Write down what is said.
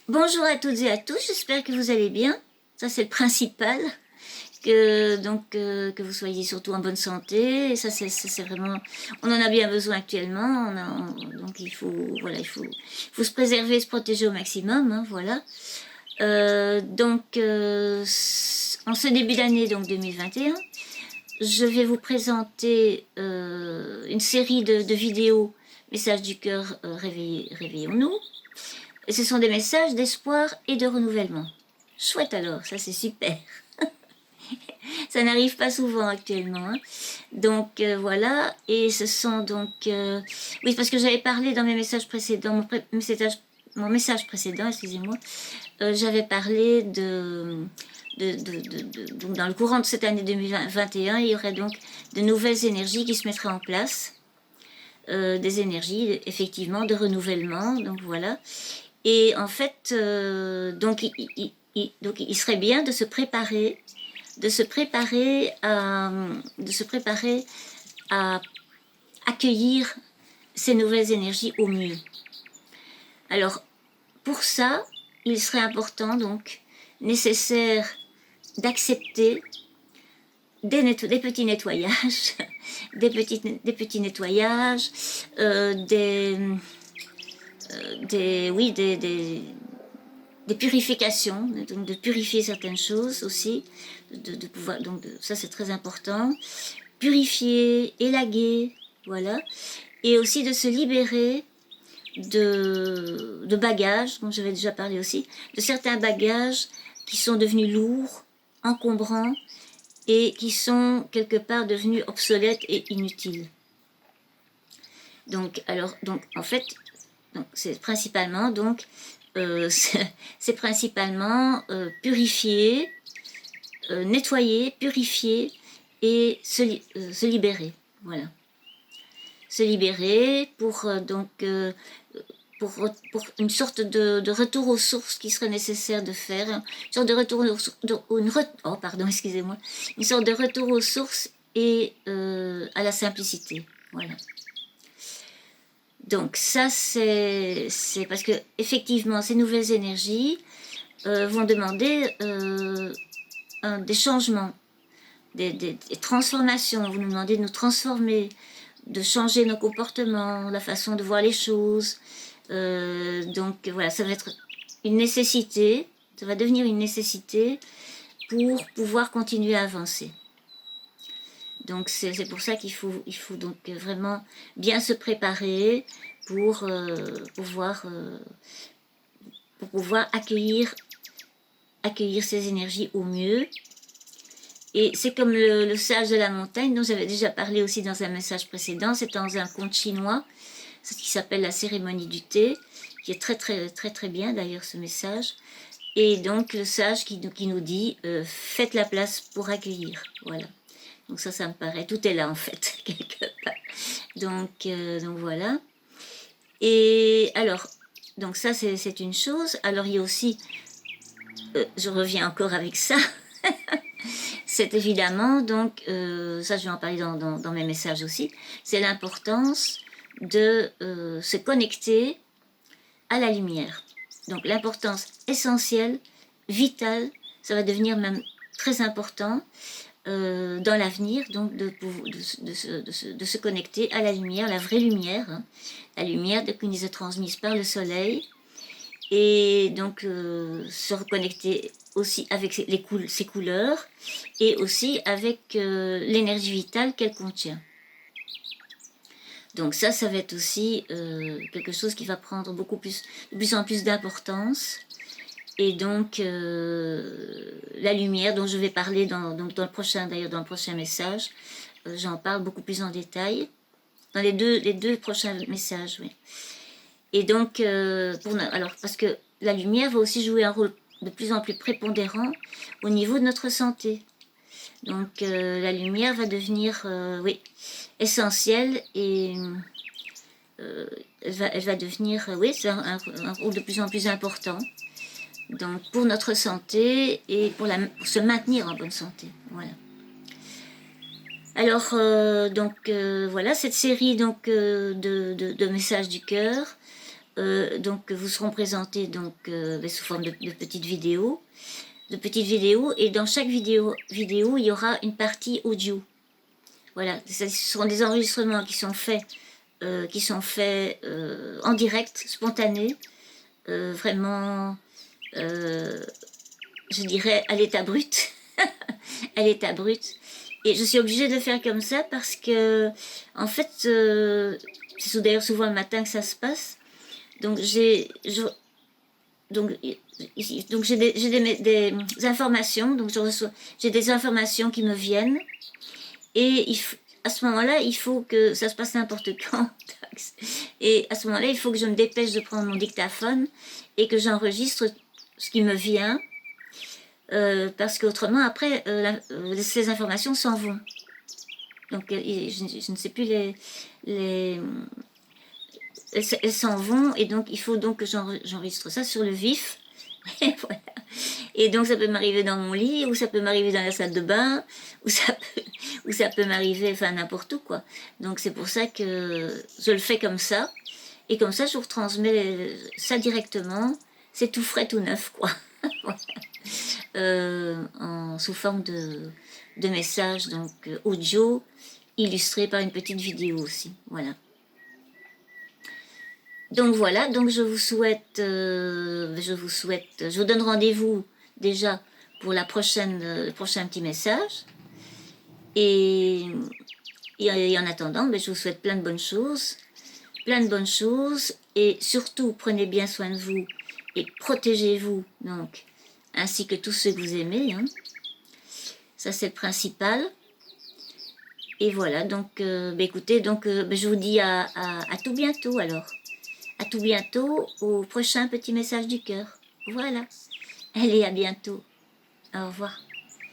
Bonjour à toutes et à tous, j'espère que vous allez bien. Ça c'est le principal, que vous soyez surtout en bonne santé. Et ça c'est vraiment, on en a bien besoin actuellement. Donc il faut se préserver, se protéger au maximum. Hein, voilà. En ce début d'année donc 2021, je vais vous présenter une série de vidéos. Message du cœur, réveillons-nous. Et ce sont des messages d'espoir et de renouvellement. Chouette alors, ça c'est super. Ça n'arrive pas souvent actuellement. Hein. Donc voilà, et ce sont donc... oui, parce que j'avais parlé dans mes messages précédents, mon message précédent, excusez-moi, j'avais parlé donc dans le courant de cette année 2021, il y aurait donc de nouvelles énergies qui se mettraient en place. Des énergies, effectivement, de renouvellement, donc voilà. Et en fait, donc il serait bien de se préparer à accueillir ces nouvelles énergies au mieux. Alors, pour ça, il serait important, donc, nécessaire d'accepter des petits nettoyages, des petits nettoyages, oui, des purifications, donc de purifier certaines choses aussi, de pouvoir, ça c'est très important, purifier, élaguer, voilà, et aussi de se libérer de bagages, dont j'avais déjà parlé aussi, de certains bagages qui sont devenus lourds, encombrants, et qui sont quelque part devenus obsolètes et inutiles. Donc en fait, c'est principalement c'est principalement purifier, nettoyer, purifier et se libérer. Voilà. Se libérer pour une sorte de retour aux sources qui serait nécessaire de faire, une sorte de retour excusez-moi, une sorte de retour aux sources et à la simplicité. Voilà. Donc ça c'est parce que effectivement ces nouvelles énergies vont demander des changements, des transformations. Vous nous demandez de nous transformer, de changer nos comportements, la façon de voir les choses. Donc voilà, ça va être une nécessité, ça va devenir une nécessité pour pouvoir continuer à avancer. Donc c'est pour ça qu'il faut donc vraiment bien se préparer pour pouvoir accueillir ces énergies au mieux. Et c'est comme le sage de la montagne dont j'avais déjà parlé aussi dans un message précédent. C'est dans un conte chinois, ce qui s'appelle la cérémonie du thé, qui est très très très très bien d'ailleurs ce message. Et donc le sage qui nous dit faites la place pour accueillir. Voilà. Donc ça me paraît, tout est là en fait, quelque part. Donc voilà. Et alors, donc ça c'est une chose. Alors il y a aussi, je reviens encore avec ça, c'est évidemment, donc ça je vais en parler dans mes messages aussi, c'est l'importance de se connecter à la lumière. Donc l'importance essentielle, vitale, ça va devenir même très important dans l'avenir, donc de se connecter à la lumière, la vraie lumière, hein, la lumière qui nous est transmise par le soleil, et donc se reconnecter aussi avec ses couleurs et aussi avec l'énergie vitale qu'elle contient. Donc ça va être aussi quelque chose qui va prendre de plus en plus d'importance. Et donc la lumière dont je vais parler dans le prochain message, j'en parle beaucoup plus en détail dans les deux prochains messages, oui. Et donc parce que la lumière va aussi jouer un rôle de plus en plus prépondérant au niveau de notre santé. Donc la lumière va devenir essentielle et elle va devenir c'est un rôle de plus en plus important. Donc pour notre santé et pour se maintenir en bonne santé. Voilà. Alors voilà cette série donc de messages du cœur donc vous seront présentés donc, sous forme de petites vidéos. Et dans chaque vidéo, il y aura une partie audio. Voilà, ce sont des enregistrements qui sont faits en direct, spontanés, vraiment, je dirais, à l'état brut. À l'état brut. Et je suis obligée de le faire comme ça parce que, en fait, c'est d'ailleurs souvent le matin que ça se passe. Donc j'ai des informations, donc j'ai des informations qui me viennent, et à ce moment-là, il faut que ça se passe n'importe quand. Et à ce moment-là, il faut que je me dépêche de prendre mon dictaphone et que j'enregistre ce qui me vient, parce qu'autrement, après, ces informations s'en vont. Donc, je ne sais plus elles s'en vont, et donc il faut donc que j'enregistre ça sur le vif. Et voilà. Et donc ça peut m'arriver dans mon lit, ou ça peut m'arriver dans la salle de bain, ou ça peut m'arriver, enfin n'importe où, quoi. Donc c'est pour ça que je le fais comme ça, et comme ça je vous retransmets ça directement. C'est tout frais, tout neuf, quoi. Sous forme de messages, donc audio, illustrés par une petite vidéo aussi. Voilà. Donc voilà, donc je vous donne rendez-vous déjà pour le prochain petit message. Et en attendant, je vous souhaite plein de bonnes choses. Et surtout, prenez bien soin de vous et protégez-vous, donc, ainsi que tous ceux que vous aimez. Hein. Ça, c'est le principal. Et voilà, donc, écoutez, donc, je vous dis à tout bientôt alors. À tout bientôt au prochain petit message du cœur. Voilà. Allez, à bientôt. Au revoir.